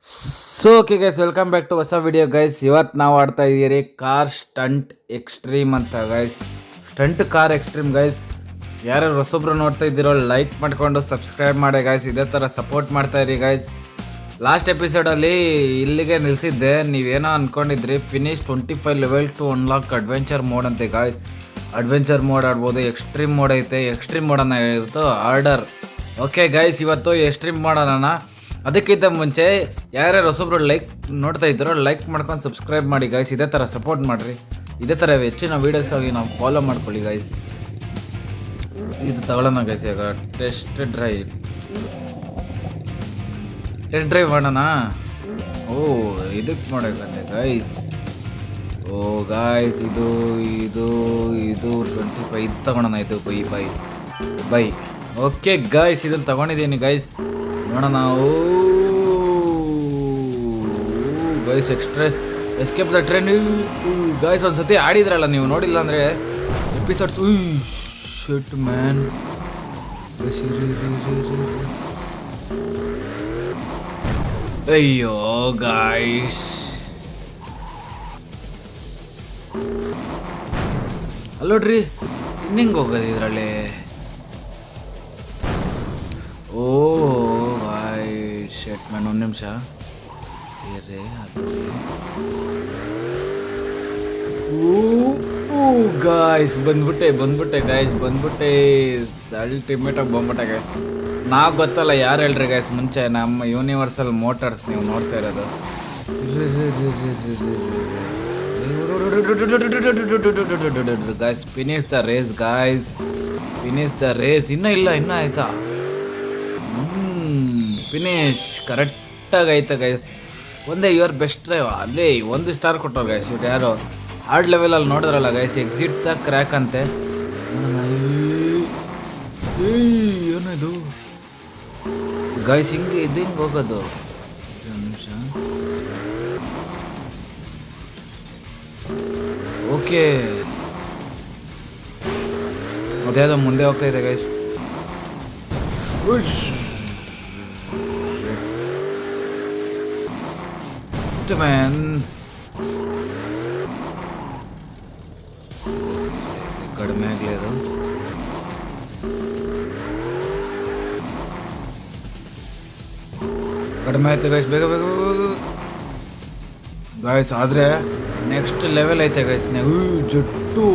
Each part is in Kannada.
So okay guys, welcome back to ಹೊಸ ವಿಡಿಯೋ ಗೈಸ್. ಇವತ್ತು ನಾವು ಆಡ್ತಾ ಇದ್ದೀರಿ ಕಾರ್ ಸ್ಟಂಟ್ ಎಕ್ಸ್ಟ್ರೀಮ್ ಅಂತ guys. Stunt car extreme guys. ಯಾರು ಹೊಸೊಬ್ರು ನೋಡ್ತಾ ಇದ್ದೀರೋ ಲೈಕ್ ಮಾಡ್ಕೊಂಡು ಸಬ್ಸ್ಕ್ರೈಬ್ ಮಾಡಿ ಗೈಸ್. ಇದೇ ಥರ ಸಪೋರ್ಟ್ ಮಾಡ್ತಾ ಇರಿ ಗೈಸ್. ಲಾಸ್ಟ್ ಎಪಿಸೋಡಲ್ಲಿ ಇಲ್ಲಿಗೆ ನಿಲ್ಲಿಸಿದ್ದೆ. ನೀವೇನೋ ಅಂದ್ಕೊಂಡಿದ್ರಿ finish 25 level to unlock adventure mode ಅಂತೆ ಗಾಯ್ಸ್. ಅಡ್ವೆಂಚರ್ ಮೋಡ್ ಆಡ್ಬೋದು, ಎಕ್ಸ್ಟ್ರೀಮ್ ಮೋಡ್ ಐತೆ. ಎಕ್ಸ್ಟ್ರೀಮ್ ಮೋಡನ್ನು ಇತ್ತು ಆರ್ಡರ್. ಓಕೆ ಗೈಸ್, ಇವತ್ತು ಎಕ್ಸ್ಟ್ರೀಮ್ ಮಾಡೋಣ. ಅದಕ್ಕಿಂತ ಮುಂಚೆ ಯಾರ್ಯಾರು ಹೊಸೊಬ್ರು ಲೈಕ್ ನೋಡ್ತಾ ಇದ್ದಾರೋ ಲೈಕ್ ಮಾಡ್ಕೊಂಡು ಸಬ್ಸ್ಕ್ರೈಬ್ ಮಾಡಿ ಗೈಸ್. ಇದೇ ಥರ ಸಪೋರ್ಟ್ ಮಾಡಿರಿ. ಇದೇ ಥರ ಹೆಚ್ಚಿನ ವೀಡಿಯೋಸ್ಗಾಗಿ ನಾವು ಫಾಲೋ ಮಾಡ್ಕೊಳ್ಳಿ ಗೈಸ್. ಇದು ತಗೊಳ್ಳೋಣ ಗೈಸ್. ಈಗ ಟೆಸ್ಟ್ ಡ್ರೈವ್ ಮಾಡೋಣ. ಓ ಇದಕ್ಕೆ ಮಾಡೋಕ್ಕಂತೆ ಗೈಸ್. ಓ ಗಾಯ್ಸ್, ಇದು ಇದು ಇದು 25 ಇದು ತಗೊಳ್ಳೋಣ. ಇದು ಬೈ. ಓಕೆ ಗಾಯ್ಸ್, ಇದನ್ನು ತಗೊಂಡಿದ್ದೀನಿ ಗೈಸ್. ನೋಡೋಣ ನಾವು guys. Escape the trend guys. ಒಂದ್ಸತಿ ಆಡಿದ್ರಲ್ಲ ನೀವು, ನೋಡಿಲ್ಲ ಅಂದರೆ ಎಪಿಸೋಡ್ಸ್. ಶಿಟ್ ಮ್ಯಾನ್. ಅಯ್ಯೋ ಗಾಯ್ಸ್, ಅಲ್ಲೋಡ್ರಿ ಇನ್ನಿಂಗೆ ಹೋಗೋದು ಇದರಲ್ಲಿ. ಓ ಶೆಟ್ ಮ್ಯಾನ್, ಒಂದು ನಿಮಿಷ ಇರ್ರಿ. ಗಾಯ್ಸ್ ಬಂದ್ಬಿಟ್ಟೆ ಗಾಯ್ಸ್, ಅಲ್ಟಿಮೇಟಾಗಿ ಬಂದ್ಬಿಟ್ಟೆ ಗಾಯ್ಸ್. ನಾವು ಗೊತ್ತಲ್ಲ ಯಾರು ಹೇಳ್ರಿ ಗಾಯ್ಸ್ ಮುಂಚೆ, ನಮ್ಮ ಯೂನಿವರ್ಸಲ್ ಮೋಟರ್ಸ್ ನೀವು ನೋಡ್ತಾ ಇರೋದು. Guys finish the race guys, finish the race. ಇನ್ನೂ ಆಯ್ತಾ? ಫಿನಿಶ್ ಕರೆಕ್ಟಾಗಿ ಐತೆ ಗೈಸ್. ಒಂದೇ ಯುವರ್ ಬೆಸ್ಟ್ ಡ್ರೈವ್. ಅಲ್ಲೇ 1 ಸ್ಟಾರ್ ಕೊಟ್ಟವ್ರು ಗೈಸ್. ಇವ್ರು ಯಾರು ಹಾರ್ಡ್ ಲೆವೆಲಲ್ಲಿ ನೋಡಿದ್ರಲ್ಲ ಗೈಸ್, ಎಕ್ಸಿಟ್ ದ ಕ್ರ್ಯಾಕ್ ಅಂತೆ. ಏನಿದು ಗೈಸ್? ಹಿಂಗೆ ಹೋಗೋದು. ಒಂದು ನಿಮಿಷ. ಓಕೆ, ಅದ್ಯಾವುದೋ ಮುಂದೆ ಹೋಗ್ತಾ ಇದೆ ಗೈಸ್. ಮ್ಯಾನ್, ಕಡಿಮೆ ಆಗಲಿ ಅದು. ಕಡಿಮೆ ಆಯ್ತು ಗೈಸ್, ಬೇಗ ಗಾಯ್ಸ್. ಆದರೆ ನೆಕ್ಸ್ಟ್ ಲೆವೆಲ್ ಐತೆ ಗೈಸ್. ಜುಟ್ಟು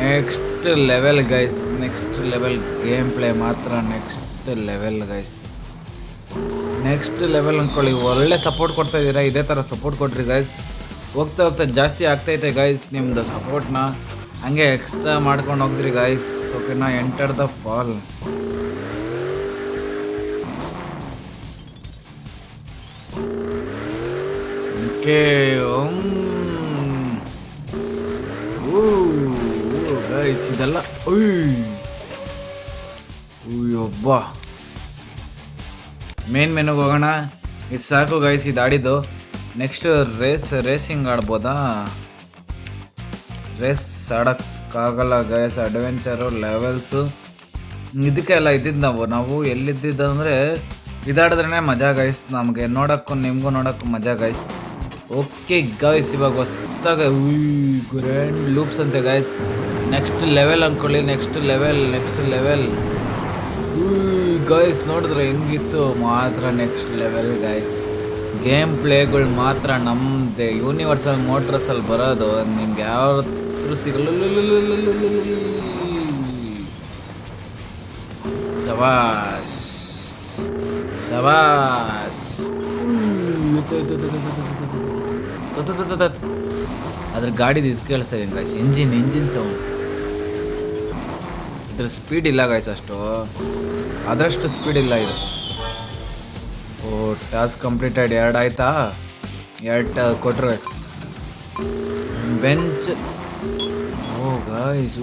next level guys. Next level game play ಮಾತ್ರ next level guys. Next level ಅಂದ್ಕೊಳ್ಳಿ. ಒಳ್ಳೆ ಸಪೋರ್ಟ್ ಕೊಡ್ತಾ ಇದ್ದೀರಾ. ಇದೇ ಥರ ಸಪೋರ್ಟ್ ಕೊಟ್ರಿ ಗೈಸ್. ಹೋಗ್ತಾ ಜಾಸ್ತಿ ಆಗ್ತೈತೆ ಗೈಸ್ ನಿಮ್ಮದು ಸಪೋರ್ಟ್ನ. ಹಂಗೆ ಎಕ್ಸ್ಟ್ರಾ ಮಾಡ್ಕೊಂಡು ಹೋಗ್ದ್ರಿ ಗೈಸ್. ಓಕೆನಾ? Enter the fall. Okay guys, ಇದೆಲ್ಲ ಒಬ್ಬ ಮೇನ್ ಮೆನುಗೆ ಹೋಗೋಣ. ಇದು ಸಾಕು ಗೈಸ್, ಇದು ಆಡಿದ್ದು. ನೆಕ್ಸ್ಟ್ ರೇಸಿಂಗ್ ಆಡ್ಬೋದಾ? ರೇಸ್ ಆಡೋಕ್ಕಾಗಲ್ಲ ಗೈಸ್. ಅಡ್ವೆಂಚರು ಲೆವೆಲ್ಸು ಇದಕ್ಕೆಲ್ಲ ಇದ್ದಿದ್ದು ನಾವು ಎಲ್ಲಿದ್ದಿದ್ದಂದರೆ ಇದಾಡಿದ್ರೇ ಮಜಾ ಗೈಸ್. ನಮಗೆ ನೋಡೋಕ್ಕೂ ನಿಮಗೂ ನೋಡೋಕ್ಕೂ ಮಜಾ ಗೈಸ್. ಓಕೆ ಗೈಸ್, ಇವಾಗ ಹೊಸ್ದಾಗಿ ಗ್ರ್ಯಾಂಡ್ ಲೂಪ್ಸ್ ಅಂತೆ ಗೈಸ್. ನೆಕ್ಸ್ಟ್ ಲೆವೆಲ್ ಅಂದ್ಕೊಳ್ಳಿ. Next level guys. ನೋಡಿದ್ರೆ ಹೆಂಗಿತ್ತು ಮಾತ್ರ ನೆಕ್ಸ್ಟ್ ಲೆವೆಲ್ ಗೈಸ್. ಗೇಮ್ ಪ್ಲೇಗಳು ಮಾತ್ರ ನಮ್ಮದೇ ಯೂನಿವರ್ಸಲ್ ಮೋಟ್ರಸಲ್ಲಿ ಬರೋದು. ನಿಮ್ಗೆ ಯಾವತ್ತೂ ಸಿಗಲ್ಲ. ಶಬಾಷ್. ಅದ್ರ ಗಾಡಿದು ಇದು ಕೇಳಿಸ್ತಾ ಇದೆ ಗೈಸ್. Engine sound. ಇದ್ರ ಸ್ಪೀಡ್ ಇಲ್ಲ ಗೈಸ್, ಅದಷ್ಟು ಸ್ಪೀಡ್ ಇಲ್ಲ ಇದು. ಓ ಟಾಸ್ಕ್ ಕಂಪ್ಲೀಟೆಡ್. 2 ಆಯ್ತಾ? 2 ಕೊಟ್ಟರು ಬೆಂಚ್. ಓ guys,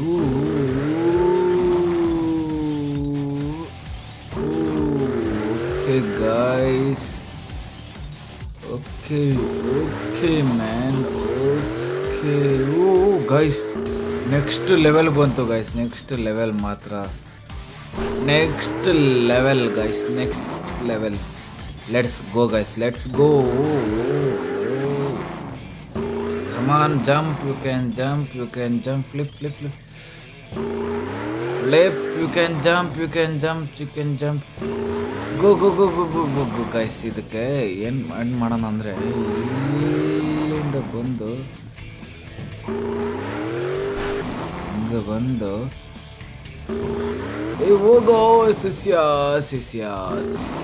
okay guys. Okay man. Okay. ಓ ಗೈಸ್, ನೆಕ್ಸ್ಟ್ ಲೆವೆಲ್ ಬಂತು ಗೈಸ್. ನೆಕ್ಸ್ಟ್ ಲೆವೆಲ್ ಮಾತ್ರ next level guys. Next level let's go guys, let's go. Come on, jump, you can jump, you can jump, flip flip flip flip, you can jump, you can jump, you can jump. Go go go go go go go guys. ಇದಕ್ಕೆ ಏನು ಮಾಡೋಣ ಅಂದರೆ ಇಲ್ಲಿಂದ ಬಂದು ಹಿಂಗೆ ಬಂದು ಹೋಗೋ ಶಿಷ್ಯ ಶಿಷ್ಯ ಶಿಷ್ಯ.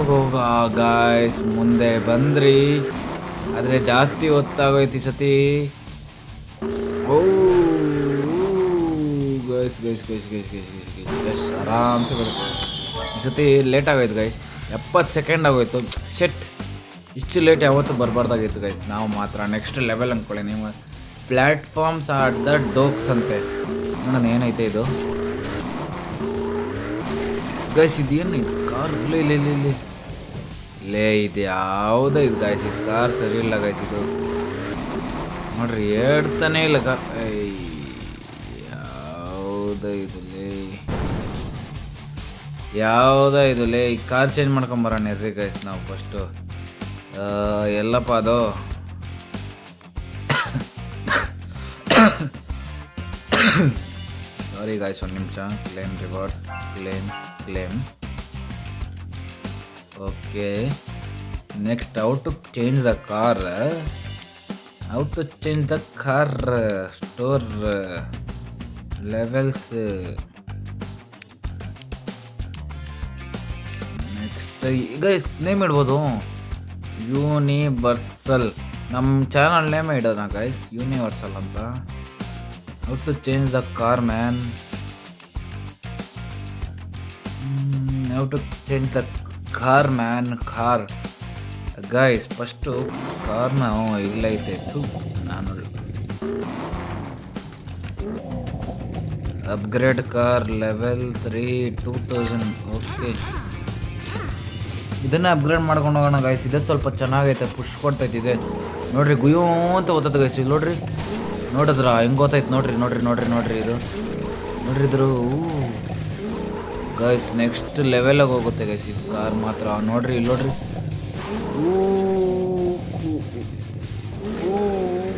ಹೋಗ ಗಾಯ್ಸ್, ಮುಂದೆ ಬಂದ್ರಿ ಆದರೆ ಜಾಸ್ತಿ ಹೊತ್ತಾಗೋಯ್ತು ಈ ಸತಿ. ಓ guys guys guys guys guys guys guys ಆರಾಮ್ಸೆ ಬರುತ್ತೆ. ಈ ಸತಿ ಲೇಟ್ ಆಗೋಯ್ತು ಗೈಸ್, 70 ಸೆಕೆಂಡ್ ಆಗೋಯ್ತು. ಶೆಟ್, ಇಷ್ಟು ಲೇಟ್ ಯಾವತ್ತೂ ಬರಬಾರ್ದಾಗಿತ್ತು ಗೈಸ್. ನಾವು ಮಾತ್ರ ನೆಕ್ಸ್ಟ್ ಲೆವೆಲ್ ಅಂದ್ಕೊಳ್ಳಿ. ನೀವು ಪ್ಲ್ಯಾಟ್ಫಾರ್ಮ್ಸ್ ಆರ್ ದ ಡೋಕ್ಸ್ ಅಂತೆ. ನೋಡೋಣ ಏನೈತೆ ಇದು ಗೈಸ್. ಇದೇನು ಇದು ಕಾರ್? ಲೇ ಇದು ಯಾವುದೇ ಇದು ಗೈಸ್, ಇದು ಕಾರ್ ಸರಿ ಇಲ್ಲ ಗೈಸ್. ಇದು ನೋಡ್ರಿ ಹೇಳ್ತಾನೆ ಇಲ್ಲ ಕಾರ್. ಯಾವುದೇ ಇದು ಲೇ. ಈ ಕಾರ್ ಚೇಂಜ್ ಮಾಡ್ಕೊಂಬರೋಣ ಇರ್ರಿ ಗೈಸ್ ನಾವು ಫಸ್ಟು. ಎಲ್ಲಪ್ಪ ಅದು ಸಾರಿ ಗಾಯ್ಸ್, ಒಂದು ನಿಮಿಷ. Claim rewards, claim. Okay, next how to change the car. Store levels. Next guys name ಇಡ್ಬೋದು, ಯೂನಿವರ್ಸಲ್. ನಮ್ಮ ಚಾನಲ್ ನೇಮ್ ಇಡೋಣ ಗೈಸ್, ಯೂನಿವರ್ಸಲ್ ಅಂತ. How to change the car man. How to change the car man. Car guys first ಕಾರ್ನ ಇಲ್ಲೈತೆ. ನಾನು ಅಪ್ಗ್ರೇಡ್ ಕಾರ್ ಲೆವೆಲ್ 3 2000. ಓಕೆ, ಇದನ್ನೇ ಅಪ್ಗ್ರೇಡ್ ಮಾಡ್ಕೊಂಡು ಹೋಗೋಣ ಗೈಸ್. ಇದೇ ಸ್ವಲ್ಪ ಚೆನ್ನಾಗೈತೆ, ಪುಷ್ ಕೊಡ್ತೈತೆ. ಇದೆ ನೋಡ್ರಿ, ಗುಯ್ಯೋ ಅಂತ ಓದ್ತದೆ ಗೈಸ್. ಇಲ್ಲಿ ನೋಡ್ರಿ, ನೋಡಿದ್ರ ಹೆಂಗೆ ಗೊತ್ತಾಯ್ತು? ನೋಡ್ರಿ ನೋಡ್ರಿ ನೋಡ್ರಿ ನೋಡ್ರಿ ಇದು ನೋಡ್ರಿ ಇದ್ರು ಗೈಸ್. ನೆಕ್ಸ್ಟ್ ಲೆವೆಲಾಗಿ ಹೋಗುತ್ತೆ ಗೈಸ್ ಇದು ಕಾರ್ ಮಾತ್ರ. ನೋಡ್ರಿ ಇಲ್ಲಿ ನೋಡ್ರಿ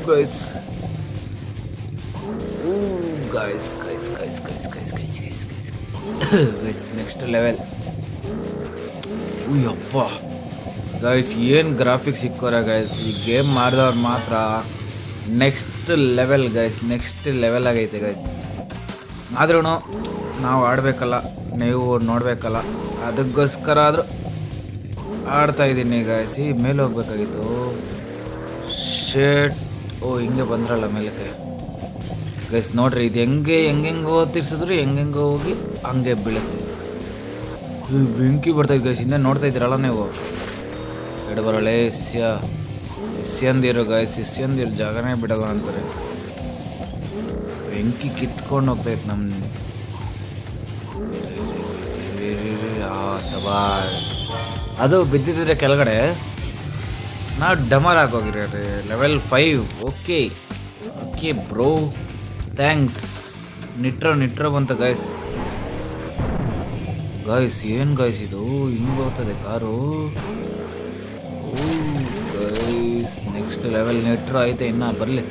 guys. Guys guys guys guys guys guys guys guys guys next level. Ayyappa guys, ಏನು ಗ್ರಾಫಿಕ್ಸ್ ಸಿಕ್ಕೋರ ಗೈಸ್. ಈ ಗೇಮ್ ಮಾಡಿದವ್ರು ಮಾತ್ರ next level guys, next level ಆಗೈತೆ ಗೈಸ್. ಆದ್ರೂ ನಾವು ಆಡಬೇಕಲ್ಲ, ನೀವು ನೋಡಬೇಕಲ್ಲ, ಅದಕ್ಕೋಸ್ಕರ ಆದರೂ ಆಡ್ತಾಯಿದ್ದೀನಿ ಗೈಸ್. ಈ ಮೇಲೆ ಹೋಗ್ಬೇಕಾಗಿತ್ತು. ಶೇಟ್, ಓ ಹಿಂಗೆ ಬಂದ್ರಲ್ಲ ಮೇಲಕ್ಕೆ ಗೈಸ್. ನೋಡ್ರಿ ಇದು ಹೆಂಗೆಂಗೋ ತಿರ್ಸಿದ್ರು ಹೆಂಗೆಂಗೋ ಹೋಗಿ ಹಂಗೆ ಬೀಳುತ್ತೆ. ಬೆಂಕಿ ಬರ್ತೈತೆ ಗೈಸ್. ಇನ್ನೇ ನೋಡ್ತಾ ಇದ್ದೀರಲ್ಲ ನೀವು. ಎಡ ಬರಳೆ ಶಿಷ್ಯಂದಿರು ಗೈಸ್, ಶಿಷ್ಯಂದಿರು ಜಾಗನೇ ಬಿಡೋದು ಅಂತಾರೆ. ಬೆಂಕಿ ಕಿತ್ಕೊಂಡು ಹೋಗ್ತೈತೆ ನಮ್ಮ. ಅದು ಬಿದ್ದಿದ್ರೆ ಕೆಳಗಡೆ ನಾವು ಡಮರ್ ಆಗೋಗಿರಿ. Level 5. Okay okay bro, thanks. Nitro ಬಂತ ಗೈಸ್. ಗೈಸ್ ಏನು ಗೈಸ್ ಇದು ಹಿಂಗೆ ಹೋಗ್ತದೆ car. Guys next level nitro ಐತೆ, ಇನ್ನು ಬರಲಿ.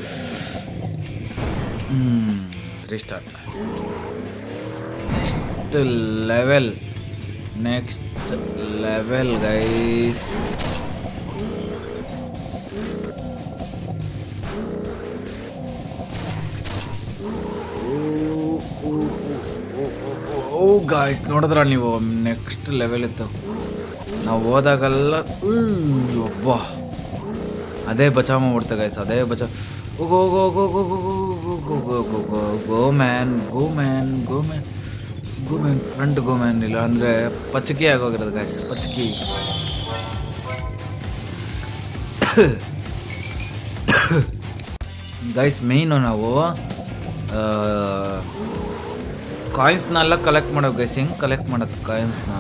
ರೀಸ್ಟಾರ್ಟ್. Next level guys. ಓ ಗಾಯ್ಸ್ ನೋಡಿದ್ರ ನೀವು, ನೆಕ್ಸ್ಟ್ ಲೆವೆಲ್ ಇತ್ತು. ನಾವು ಹೋದಾಗೆಲ್ಲ ಒಬ್ಬ ಅದೇ ಬಚಾವ್ ಮಾಡ್ಬಿಡ್ತೆ ಗೈಸ್, ಅದೇ ಬಚಾವ್. Go go go go go go go go go go man, go man, go man, go man, front go man. ಇಲ್ಲ ಅಂದರೆ ಪಚಕಿ ಆಗೋಗಿರೋದು ಗೈಸ್, ಪಚಕಿ. ಗೈಸ್ ಮೇಯ್ನು ನಾವು ಕಾಯಿನ್ಸ್ನೆಲ್ಲ ಕಲೆಕ್ಟ್ ಮಾಡೋದು ಗೈಸ್. ಹೆಂಗೆ ಕಲೆಕ್ಟ್ ಮಾಡೋದು ಕಾಯಿನ್ಸ್ನ?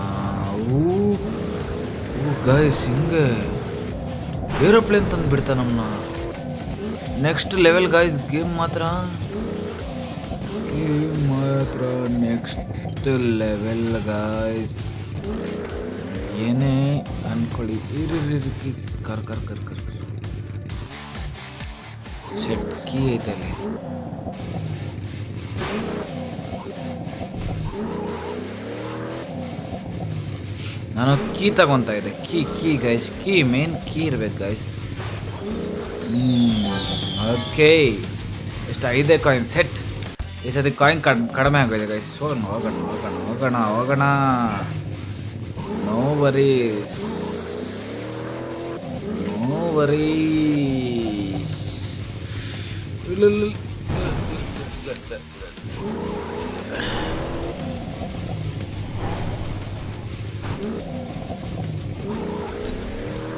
ಗೈಸ್ ಹಿಂಗೆ ಏರೋಪ್ಲೇನ್ ತಂದು ಬಿಡ್ತಾ ನಮ್ಮನ್ನ. ನೆಕ್ಸ್ಟ್ ಲೆವೆಲ್ ಗೈಸ್ ಗೇಮ್ ಮಾತ್ರ. ಓಕೆ ಮಾತ್ರ ನೆಕ್ಸ್ಟ್ ಲೆವೆಲ್ ಗಾಯ್ಸ್. ಏನೇ ಅನ್ಕೊಳ್ಳಿ, ಇರಿ ಕರ್ ಶೆಟ್ ಕೀ ಐತಲ್ಲಿ. ನಾನು ಕೀ ತಗೊತಾ ಇದ್ದೆ. ಕೀ ಗೈಸ್, ಮೇನ್ ಕೀ ಇರ್ಬೇಕು ಗೈಸ್. ಓಕೆ, ಎಷ್ಟು 5 ಕಾಯಿನ್ ಸೆಟ್. ಈ ಸತಿ ಕಾಯಿನ್ ಕಡಿಮೆ ಆಗೋಗಿದೆ ಗೈಸ್. ಹೋಗೋಣ. No worries.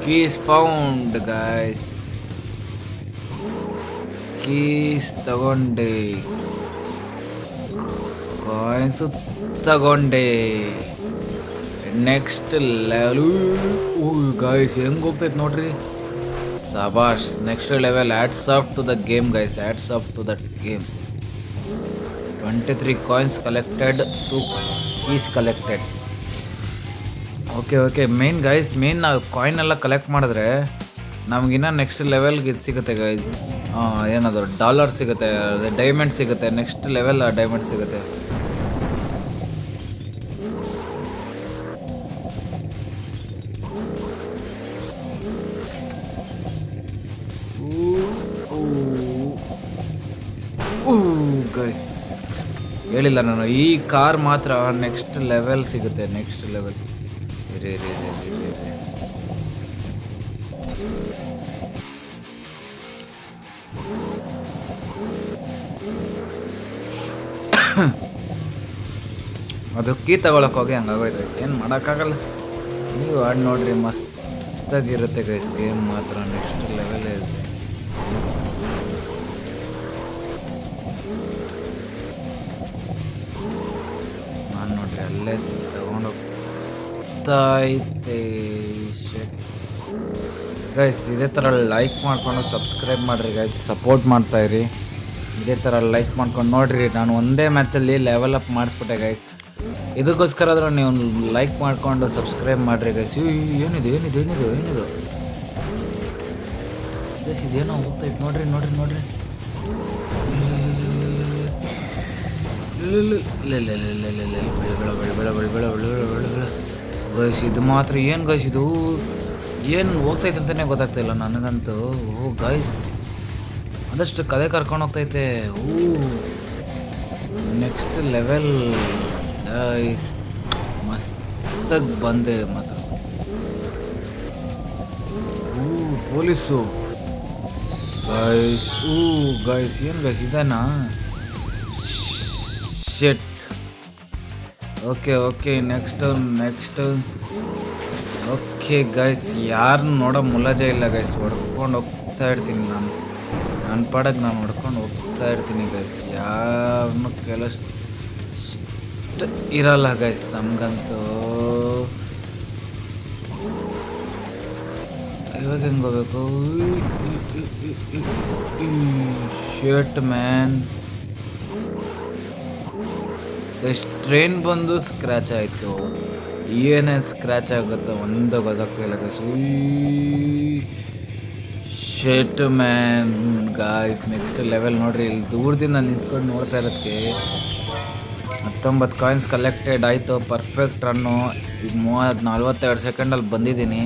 Keys found guys. Keys ತಗೊಂಡೆ, ಕಾಯಿನ್ಸ್ ತಗೊಂಡೆ. ನೆಕ್ಸ್ಟ್ ಲೆವೆಲ್ ಗೈಸ್ ಹೆಂಗೆ ಹೋಗ್ತೈತೆ ನೋಡ್ರಿ. ಸಬಾಷ್, next level. Hats off to the game guys, hats off to that game. 23 coins collected, 2 keys collected. Okay main guys, ನಾವು ಕಾಯಿನ್ ಎಲ್ಲ ಕಲೆಕ್ಟ್ ಮಾಡಿದ್ರೆ ನಮಗಿನ್ನ ನೆಕ್ಸ್ಟ್ ಲೆವೆಲ್ಗೆ ಇದು ಸಿಗುತ್ತೆ ಗೈಸ್. ಏನದು ಡಾಲರ್ ಸಿಗುತ್ತೆ, ಡೈಮಂಡ್ ಸಿಗುತ್ತೆ. ನೆಕ್ಸ್ಟ್ ಲೆವೆಲ್ ಡೈಮಂಡ್ ಸಿಗುತ್ತೆ. ಗೈಸ್ ಹೇಳಿಲ್ಲ ನಾನು, ಈ ಕಾರ್ ಮಾತ್ರ ನೆಕ್ಸ್ಟ್ ಲೆವೆಲ್ ಸಿಗುತ್ತೆ. ನೆಕ್ಸ್ಟ್ ಲೆವೆಲ್ ಅದು ಕೀ ತಗೊಳಕ್ ಹೋಗಿ ಹಂಗಾಗೋಯ್ತು ಗೈಸ್. ಏನು ಮಾಡೋಕ್ಕಾಗಲ್ಲ, ನೀವು ಆಡ್ ನೋಡ್ರಿ, ಮಸ್ತಾಗಿರುತ್ತೆ ಗೈಸ್. ಗೇಮ್ ಮಾತ್ರ ನೆಕ್ಸ್ಟ್ ಲೆವೆಲ್ ಇರುತ್ತೆ. ನಾನು ನೋಡ್ರಿ ಅಲ್ಲೇ ತಗೊಂಡೋಗ್ತಾಯಿದ್ದೆ. ಗೈಸ್ ಇದೇ ಥರ ಲೈಕ್ ಮಾಡ್ಕೊಂಡು ಸಬ್ಸ್ಕ್ರೈಬ್ ಮಾಡಿರಿ ಗೈಸ್, ಸಪೋರ್ಟ್ ಮಾಡ್ತಾಯಿರಿ. ಇದೇ ಥರ ಲೈಕ್ ಮಾಡ್ಕೊಂಡು ನೋಡಿರಿ. ನಾನು ಒಂದೇ ಮ್ಯಾಚಲ್ಲಿ ಲೆವೆಲ್ ಅಪ್ ಮಾಡಿಸ್ಬಿಟ್ಟೆ ಗೈಸ್. ಇದಕ್ಕೋಸ್ಕರ ಆದರೂ ನೀವು ಲೈಕ್ ಮಾಡಿಕೊಂಡು ಸಬ್ಸ್ಕ್ರೈಬ್ ಮಾಡಿರಿ ಗೈಸ್. ಏನಿದು ಗೈಸ್, ಇದೇನೋ ಹೋಗ್ತೈತೆ ನೋಡ್ರಿ. ಗೈಸ್ ಇದು ಮಾತ್ರ ಏನು ಗೈಸ್, ಇದು ಏನು ಹೋಗ್ತೈತೆ ಅಂತಲೇ ಗೊತ್ತಾಗ್ತಾಯಿಲ್ಲ ನನಗಂತೂ. ಓ ಗೈಸ್, ಅದಷ್ಟು ಕದೆ ಕರ್ಕೊಂಡು ಹೋಗ್ತೈತೆ. ನೆಕ್ಸ್ಟ್ ಲೆವೆಲ್ ಗೈಸ್, ಮಸ್ತಾಗಿ ಬಂದೆ ಮಾತ್ರ. Police guys. ಗೈಸ್ ಏನು ಗೈಸ್ ಇದೇನಾ? Shit. Okay next. Okay guys, ಯಾರನ್ನ ನೋಡೋ ಮುಲಾಜೆ ಇಲ್ಲ ಗೈಸ್. ಹೊಡ್ಕೊಂಡು ಹೋಗ್ತಾ ಇರ್ತೀನಿ ನನ್ನ ಪಾಡಕ್ಕೆ ನಾನು ಹೊಡ್ಕೊಂಡು ಹೋಗ್ತಾ ಇರ್ತೀನಿ ಗೈಸ್. ಯಾರನ್ನೂ ಕೆಲಸ ಇರಲ್ಲ ಗೈಸ್ ನಮಗಂತೂ. ಇವಾಗ ಹೆಂಗೆ ಹೋಗ್ಬೇಕು? Shirt man. ಎಷ್ಟು ಟ್ರೈನ್ ಬಂದು ಸ್ಕ್ರ್ಯಾಚ್ ಆಯಿತು. ಏನೇನು ಸ್ಕ್ರ್ಯಾಚ್ ಆಗುತ್ತೋ ಒಂದು ಗೊತ್ತಾಗ್ತಿಲ್ಲ guys. Shirt man guys, next level ನೋಡ್ರಿ. ಇಲ್ಲಿ ದೂರದಿಂದ ನಿಂತ್ಕೊಂಡು ನೋಡ್ತಾ ಇರೋದಕ್ಕೆ 19 ಕಾಯಿನ್ಸ್ ಕಲೆಕ್ಟೆಡ್ ಆಯಿತು. Perfect run. ಈಗ 42 ಸೆಕೆಂಡಲ್ಲಿ ಬಂದಿದ್ದೀನಿ.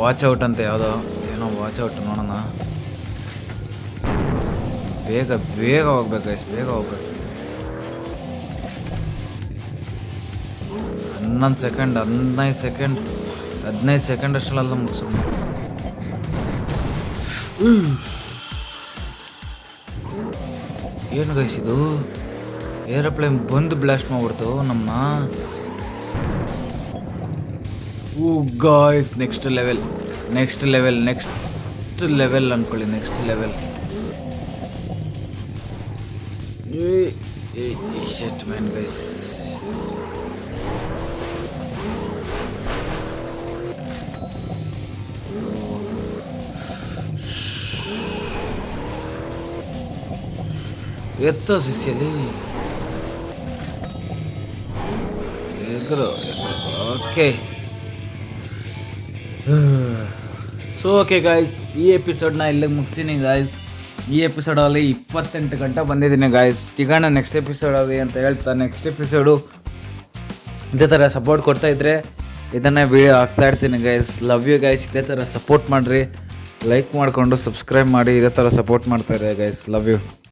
ವಾಚ್ ಔಟ್ ಅಂತ ಯಾವುದೋ ಏನೋ ವಾಚ್ ಔಟ್ ನೋಡೋಣ. ಬೇಗ ಹೋಗ್ಬೇಕು ಗೈಸ್, ಬೇಗ ಹೋಗ್ಬೇಕು. 11 ಸೆಕೆಂಡ್, 15 ಸೆಕೆಂಡ್ ಅಷ್ಟಲ್ಲ ಮುಗಿಸೋಣ. ಏನು ಗೈಸ್ ಇದು? ಏರೋಪ್ಲೇನ್ ಬಂದು ಬ್ಲಾಸ್ಟ್ ಮಾಡ್ಬಿಡ್ತು ನಮ್ಮನ್ನ. ಗಾಯ್ಸ್ ನೆಕ್ಸ್ಟ್ ಲೆವೆಲ್ ಅನ್ಕೊಳ್ಳಿ. Next level. Shit man guys. ಎತ್ತ ಸಿಸಿಯಲ್ಲಿ ಓಕೆ. ಸೊ ಓಕೆ ಗಾಯ್ಸ್, ಈ ಎಪಿಸೋಡ್ನ ಇಲ್ಲಿಗೆ ಮುಗಿಸ್ತೀನಿ ಗಾಯ್ಸ್. ಈ ಎಪಿಸೋಡಲ್ಲಿ 28 ಗಂಟೆ ಬಂದಿದ್ದೀನಿ ಗಾಯ್ಸ್. ಸಿಗೋಣ ನೆಕ್ಸ್ಟ್ ಎಪಿಸೋಡಲ್ಲಿ ಅಂತ ಹೇಳ್ತಾ, ನೆಕ್ಸ್ಟ್ ಎಪಿಸೋಡು ಇದೇ ಥರ ಸಪೋರ್ಟ್ ಕೊಡ್ತಾಯಿದ್ರೆ ಇದನ್ನೇ ವೀಡಿಯೋ ಹಾಕ್ತಾಯಿರ್ತೀನಿ ಗೈಸ್. Love you guys. ಇದೇ ಥರ ಸಪೋರ್ಟ್ ಮಾಡಿರಿ, ಲೈಕ್ ಮಾಡಿಕೊಂಡು ಸಬ್ಸ್ಕ್ರೈಬ್ ಮಾಡಿ, ಇದೇ ಥರ ಸಪೋರ್ಟ್ ಮಾಡ್ತಾರೆ ಗೈಸ್. Love you.